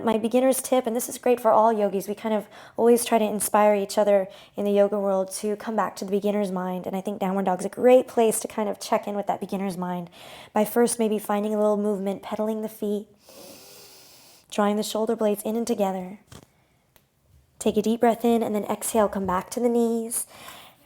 My beginner's tip, and this is great for all yogis, we kind of always try to inspire each other in the yoga world to come back to the beginner's mind. And I think downward dog is a great place to kind of check in with that beginner's mind by first maybe finding a little movement, pedaling the feet, drawing the shoulder blades in and together. Take a deep breath in and then exhale, come back to the knees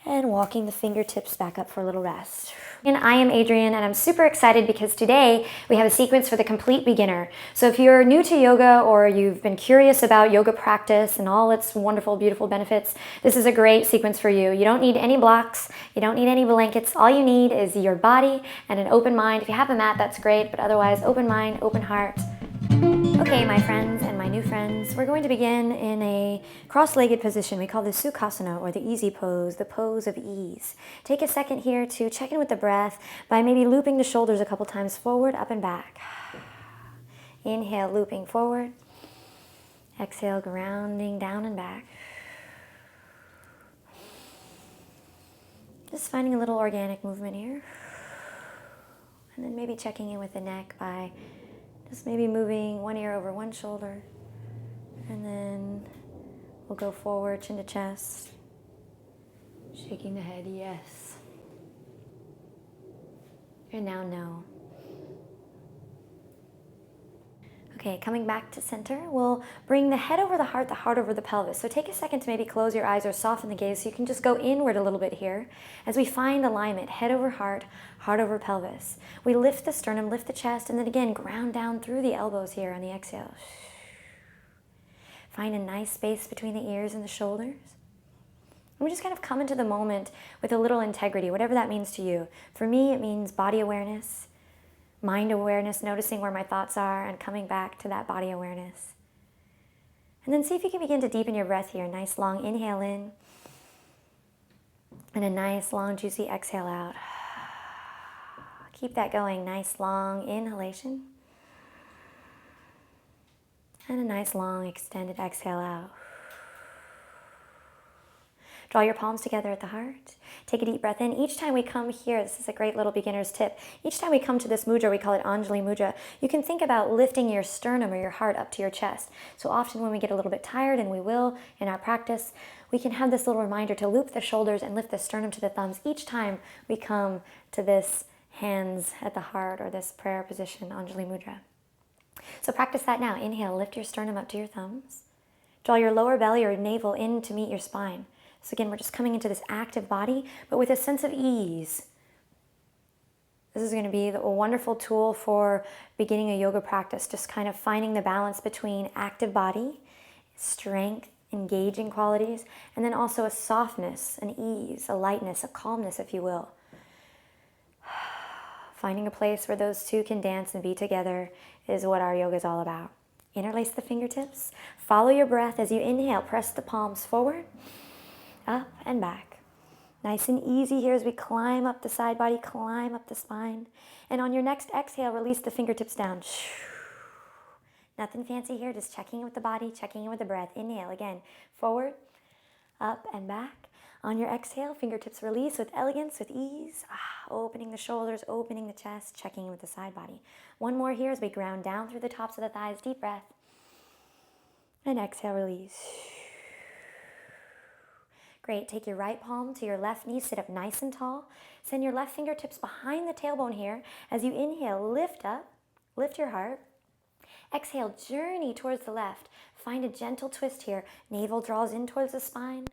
and walking the fingertips back up for a little rest. And I am Adrienne, and I'm super excited because today we have a sequence for the complete beginner. So if you're new to yoga or you've been curious about yoga practice and all its wonderful, beautiful benefits, this is a great sequence for you. You don't need any blocks, you don't need any blankets. All you need is your body and an open mind. If you have a mat, that's great, but otherwise, open mind, open heart. Okay, my friends and my new friends, we're going to begin in a cross-legged position. We call this Sukhasana, or the easy pose, the pose of ease. Take a second here to check in with the breath by maybe looping the shoulders a couple times forward, up and back. Inhale, looping forward. Exhale, grounding down and back. Just finding a little organic movement here. And then maybe checking in with the neck by just maybe moving one ear over one shoulder, and then we'll go forward, chin to chest, shaking the head, yes. And now no. Okay, coming back to center, we'll bring the head over the heart over the pelvis. So take a second to maybe close your eyes or soften the gaze so you can just go inward a little bit here as we find alignment, head over heart, heart over pelvis. We lift the sternum, lift the chest, and then again, ground down through the elbows here on the exhale. Find a nice space between the ears and the shoulders. And we just kind of come into the moment with a little integrity, whatever that means to you. For me, it means body awareness, mind awareness, noticing where my thoughts are and coming back to that body awareness. And then see if you can begin to deepen your breath here. Nice long inhale in and a nice long juicy exhale out. Keep that going. Nice long inhalation and a nice long extended exhale out. Draw your palms together at the heart. Take a deep breath in. Each time we come here, this is a great little beginner's tip. Each time we come to this mudra, we call it Anjali Mudra, you can think about lifting your sternum or your heart up to your chest. So often when we get a little bit tired, and we will in our practice, we can have this little reminder to loop the shoulders and lift the sternum to the thumbs each time we come to this hands at the heart or this prayer position, Anjali Mudra. So practice that now. Inhale, lift your sternum up to your thumbs. Draw your lower belly or navel in to meet your spine. So again, we're just coming into this active body, but with a sense of ease. This is going to be a wonderful tool for beginning a yoga practice, just kind of finding the balance between active body, strength, engaging qualities, and then also a softness, an ease, a lightness, a calmness, if you will. Finding a place where those two can dance and be together is what our yoga is all about. Interlace the fingertips. Follow your breath as you inhale. Press the palms forward, up and back. Nice and easy here as we climb up the side body, climb up the spine. And on your next exhale, release the fingertips down. Nothing fancy here, just checking in with the body, checking in with the breath. Inhale again, forward, up and back. On your exhale, fingertips release with elegance, with ease. Opening the shoulders, opening the chest, checking in with the side body. One more here as we ground down through the tops of the thighs. Deep breath. And exhale, release. Great. Take your right palm to your left knee. Sit up nice and tall. Send your left fingertips behind the tailbone here. As you inhale, lift up. Lift your heart. Exhale, journey towards the left. Find a gentle twist here. Navel draws in towards the spine.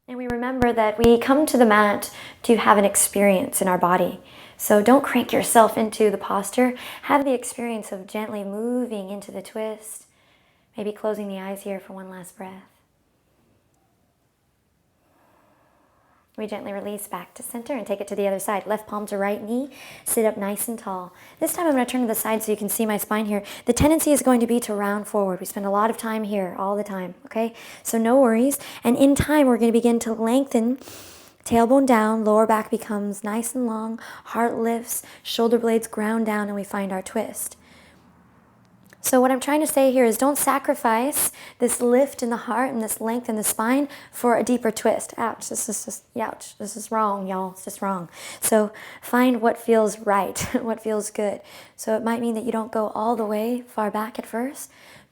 And we remember that we come to the mat to have an experience in our body. So don't crank yourself into the posture. Have the experience of gently moving into the twist. Maybe closing the eyes here for one last breath. We gently release back to center and take it to the other side. Left palm to right knee. Sit up nice and tall. This time I'm going to turn to the side so you can see my spine here. The tendency is going to be to round forward. We spend a lot of time here all the time, okay? So no worries. And in time, we're going to begin to lengthen. Tailbone down, lower back becomes nice and long. Heart lifts, shoulder blades ground down, and we find our twist. So what I'm trying to say here is don't sacrifice this lift in the heart and this length in the spine for a deeper twist. Ouch, this is just, ouch, this is wrong, y'all, it's just wrong. So find what feels right, what feels good. So it might mean that you don't go all the way far back at first,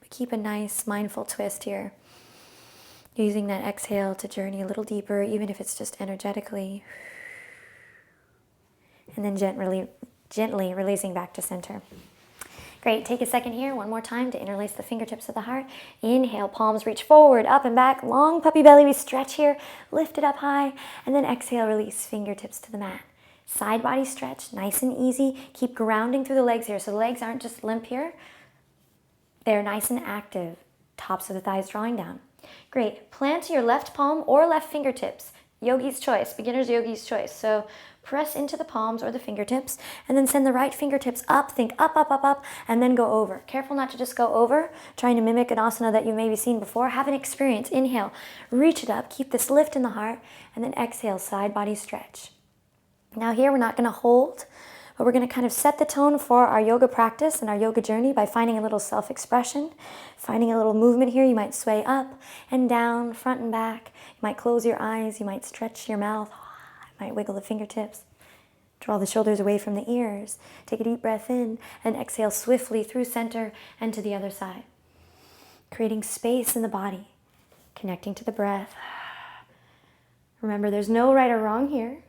But keep a nice mindful twist here. Using that exhale to journey a little deeper, even if it's just energetically. And then gently releasing back to center. Great, take a second here, one more time to interlace the fingertips of the heart. Inhale, palms reach forward, up and back, long puppy belly, we stretch here, lift it up high, and then exhale, release fingertips to the mat. Side body stretch, nice and easy. Keep grounding through the legs here, so the legs aren't just limp here. They're nice and active. Tops of the thighs drawing down. Great, plant your left palm or left fingertips. Yogi's choice, beginner's yogi's choice. So press into the palms or the fingertips, and then send the right fingertips up, think up, up, up, up, and then go over. Careful not to just go over, trying to mimic an asana that you've maybe seen before. Have an experience. Inhale, reach it up, keep this lift in the heart, and then exhale, side body stretch. Now here we're not going to hold, but we're going to kind of set the tone for our yoga practice and our yoga journey by finding a little self-expression, finding a little movement here. You might sway up and down, front and back. You might close your eyes. You might stretch your mouth. You might wiggle the fingertips. Draw the shoulders away from the ears. Take a deep breath in and exhale swiftly through center and to the other side. Creating space in the body, connecting to the breath. Remember, there's no right or wrong here.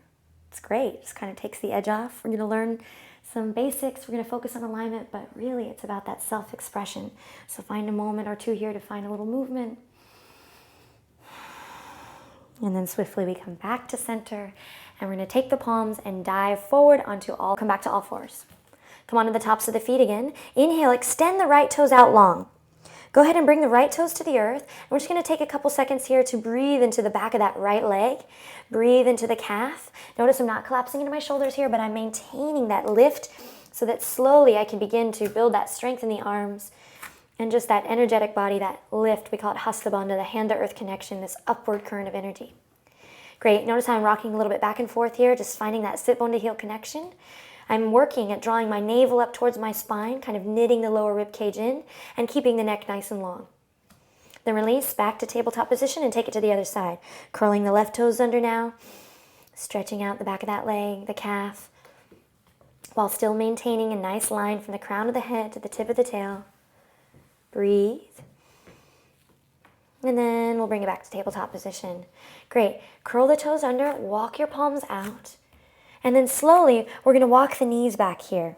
It's great. It just kind of takes the edge off. We're going to learn some basics. We're going to focus on alignment, but really it's about that self-expression. So find a moment or two here to find a little movement. And then swiftly we come back to center, and we're going to take the palms and dive forward come back to all fours. Come onto the tops of the feet again. Inhale, extend the right toes out long. Go ahead and bring the right toes to the earth. And we're just going to take a couple seconds here to breathe into the back of that right leg. Breathe into the calf. Notice I'm not collapsing into my shoulders here, but I'm maintaining that lift so that slowly I can begin to build that strength in the arms and just that energetic body, that lift. We call it Hasta Bandha, the hand-to-earth connection, this upward current of energy. Great. Notice how I'm rocking a little bit back and forth here, just finding that sit bone to heel connection. I'm working at drawing my navel up towards my spine, kind of knitting the lower rib cage in and keeping the neck nice and long. Then release back to tabletop position and take it to the other side. Curling the left toes under now, stretching out the back of that leg, the calf, while still maintaining a nice line from the crown of the head to the tip of the tail. Breathe. And then we'll bring it back to tabletop position. Great. Curl the toes under, walk your palms out. And then slowly, we're going to walk the knees back here.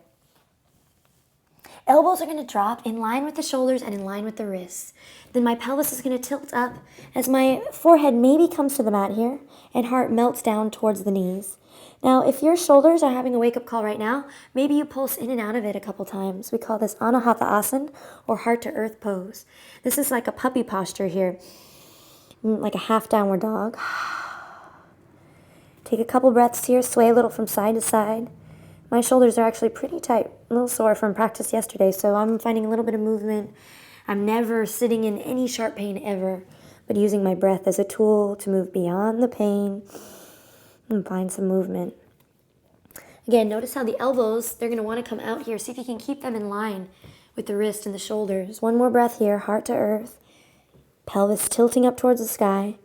Elbows are going to drop in line with the shoulders and in line with the wrists. Then my pelvis is going to tilt up as my forehead maybe comes to the mat here and heart melts down towards the knees. Now, if your shoulders are having a wake-up call right now, maybe you pulse in and out of it a couple times. We call this Anahata Asana or heart-to-earth pose. This is like a puppy posture here, like a half downward dog. Take a couple breaths here, sway a little from side to side. My shoulders are actually pretty tight, a little sore from practice yesterday, so I'm finding a little bit of movement. I'm never sitting in any sharp pain ever, but using my breath as a tool to move beyond the pain and find some movement. Again, notice how the elbows, they're going to want to come out here. See if you can keep them in line with the wrist and the shoulders. One more breath here, heart to earth, pelvis tilting up towards the sky.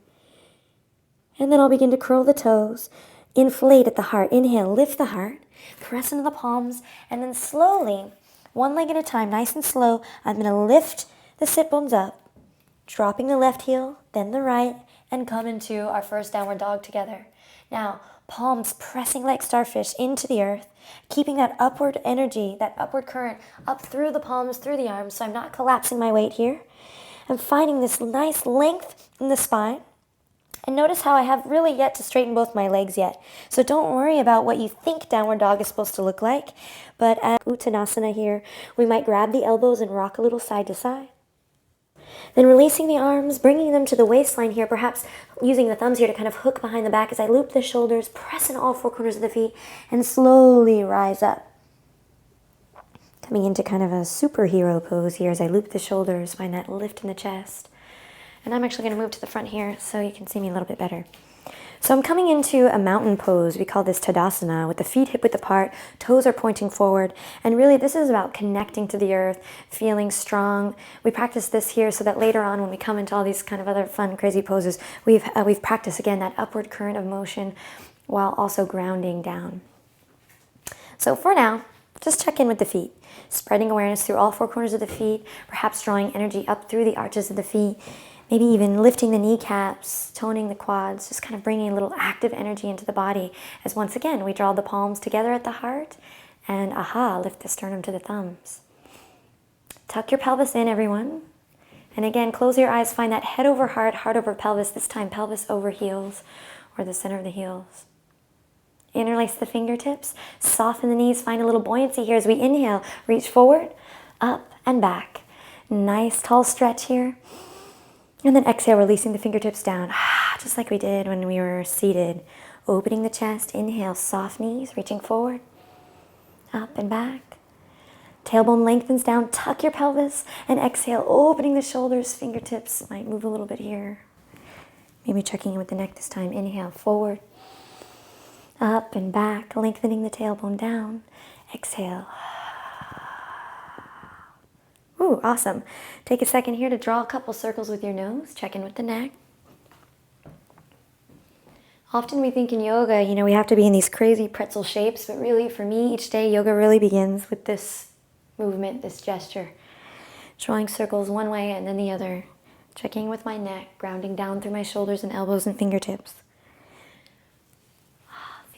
And then I'll begin to curl the toes, inflate at the heart. Inhale, lift the heart, press into the palms, and then slowly, one leg at a time, nice and slow, I'm going to lift the sit bones up, dropping the left heel, then the right, and come into our first downward dog together. Now, palms pressing like starfish into the earth, keeping that upward energy, that upward current up through the palms, through the arms, so I'm not collapsing my weight here. I'm finding this nice length in the spine. And notice how I have really yet to straighten both my legs yet. So don't worry about what you think downward dog is supposed to look like. But at Uttanasana here, we might grab the elbows and rock a little side to side. Then releasing the arms, bringing them to the waistline here, perhaps using the thumbs here to kind of hook behind the back as I loop the shoulders, press in all four corners of the feet, and slowly rise up. Coming into kind of a superhero pose here as I loop the shoulders, find that lift in the chest. And I'm actually going to move to the front here so you can see me a little bit better. So I'm coming into a mountain pose. We call this Tadasana, with the feet hip width apart, toes are pointing forward. And really this is about connecting to the earth, feeling strong. We practice this here so that later on when we come into all these kind of other fun, crazy poses, we've practiced again that upward current of motion while also grounding down. So for now, just check in with the feet. Spreading awareness through all four corners of the feet, perhaps drawing energy up through the arches of the feet, maybe even lifting the kneecaps, toning the quads, just kind of bringing a little active energy into the body as once again we draw the palms together at the heart and lift the sternum to the thumbs. Tuck your pelvis in, everyone. And again, close your eyes, find that head over heart, heart over pelvis, this time pelvis over heels or the center of the heels. Interlace the fingertips, soften the knees, find a little buoyancy here as we inhale. Reach forward, up and back. Nice tall stretch here. And then exhale, releasing the fingertips down, just like we did when we were seated. Opening the chest, inhale, soft knees, reaching forward, up and back. Tailbone lengthens down, tuck your pelvis, and exhale, opening the shoulders, fingertips might move a little bit here. Maybe checking in with the neck this time. Inhale, forward, up and back, lengthening the tailbone down. Exhale. Ooh, awesome. Take a second here to draw a couple circles with your nose. Check in with the neck. Often we think in yoga, we have to be in these crazy pretzel shapes, but really for me, each day, yoga really begins with this movement, this gesture. Drawing circles one way and then the other. Checking with my neck, grounding down through my shoulders and elbows and fingertips.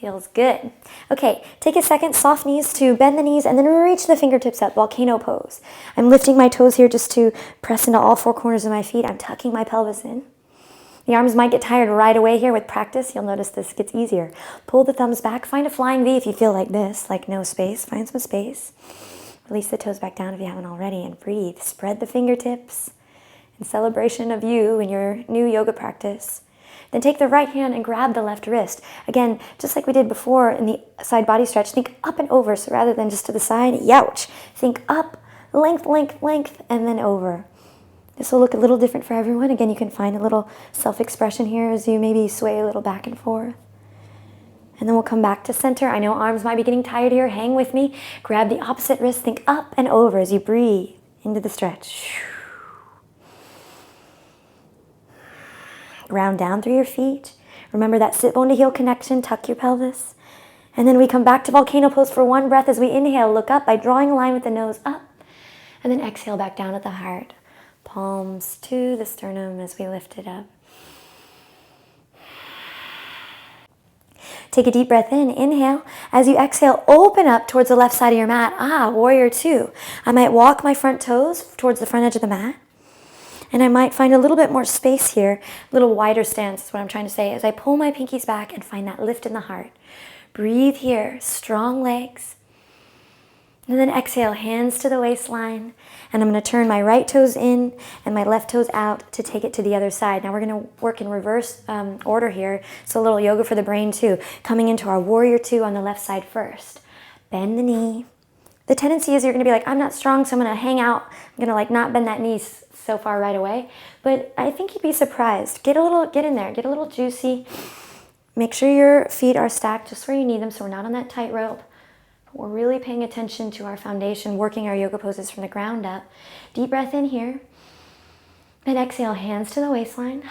Feels good. Okay, take a second, soft knees to bend the knees and then reach the fingertips up, volcano pose. I'm lifting my toes here just to press into all four corners of my feet. I'm tucking my pelvis in. The arms might get tired right away here with practice. You'll notice this gets easier. Pull the thumbs back. Find a flying V if you feel like this, like no space. Find some space. Release the toes back down if you haven't already and breathe. Spread the fingertips in celebration of you and your new yoga practice. Then take the right hand and grab the left wrist. Again, just like we did before in the side body stretch, think up and over. So rather than just to the side, youch. Think up, length, length, length, and then over. This will look a little different for everyone. Again, you can find a little self-expression here as you maybe sway a little back and forth. And then we'll come back to center. I know arms might be getting tired here. Hang with me. Grab the opposite wrist. Think up and over as you breathe into the stretch. Round down through your feet. Remember that sit bone to heel connection. Tuck your pelvis. And then we come back to volcano pose for one breath as we inhale. Look up by drawing a line with the nose up. And then exhale back down at the heart. Palms to the sternum as we lift it up. Take a deep breath in. Inhale. As you exhale, open up towards the left side of your mat. Warrior two. I might walk my front toes towards the front edge of the mat. And I might find a little bit more space here, a little wider stance is what I'm trying to say, as I pull my pinkies back and find that lift in the heart. Breathe here, strong legs. And then exhale, hands to the waistline. And I'm going to turn my right toes in and my left toes out to take it to the other side. Now we're going to work in reverse order here. So a little yoga for the brain too. Coming into our warrior two on the left side first. Bend the knee. The tendency is you're going to be like, I'm not strong, so I'm going to hang out. I'm going to not bend that knee so far right away. But I think you'd be surprised. Get in there, get a little juicy. Make sure your feet are stacked just where you need them so we're not on that tightrope. We're really paying attention to our foundation, working our yoga poses from the ground up. Deep breath in here. And exhale, hands to the waistline.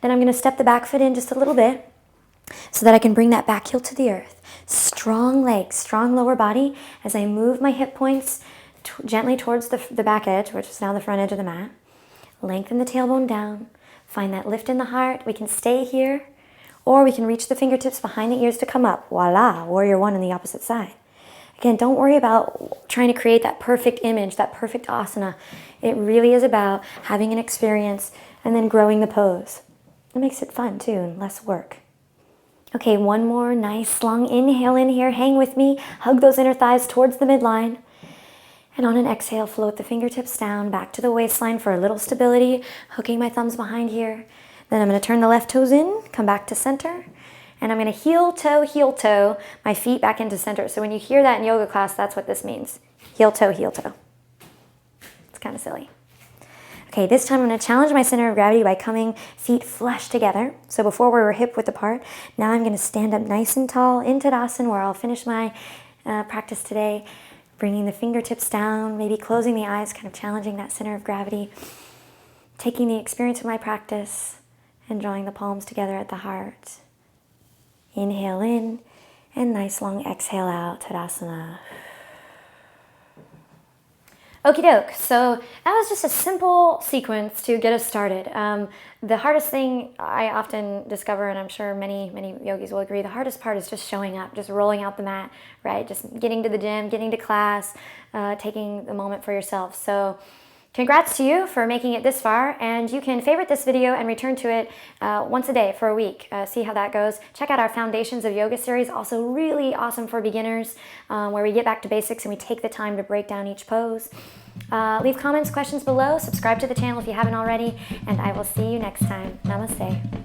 Then I'm going to step the back foot in just a little bit so that I can bring that back heel to the earth. Strong legs, strong lower body as I move my hip points gently towards the back edge, which is now the front edge of the mat. Lengthen the tailbone down. Find that lift in the heart. We can stay here. Or we can reach the fingertips behind the ears to come up. Voila, warrior one on the opposite side. Again, don't worry about trying to create that perfect image, that perfect asana. It really is about having an experience and then growing the pose. It makes it fun too and less work. Okay, one more nice long inhale in here. Hang with me. Hug those inner thighs towards the midline. And on an exhale, float the fingertips down back to the waistline for a little stability. Hooking my thumbs behind here. Then I'm going to turn the left toes in, come back to center, and I'm going to heel toe, my feet back into center. So when you hear that in yoga class, that's what this means. Heel toe, heel toe. It's kind of silly. Okay, this time I'm going to challenge my center of gravity by coming feet flush together. So before we were hip width apart, now I'm going to stand up nice and tall in Tadasana where I'll finish my practice today, bringing the fingertips down, maybe closing the eyes, kind of challenging that center of gravity, taking the experience of my practice, and drawing the palms together at the heart. Inhale in, and nice long exhale out, Tadasana. Okie doke. So that was just a simple sequence to get us started. The hardest thing I often discover, and I'm sure many yogis will agree, the hardest part is just showing up, just rolling out the mat, right? Just getting to the gym, getting to class, taking the moment for yourself. So congrats to you for making it this far, and you can favorite this video and return to it once a day for a week. See how that goes. Check out our Foundations of Yoga series, also really awesome for beginners, where we get back to basics and we take the time to break down each pose. Leave comments, questions below, subscribe to the channel if you haven't already, and I will see you next time. Namaste.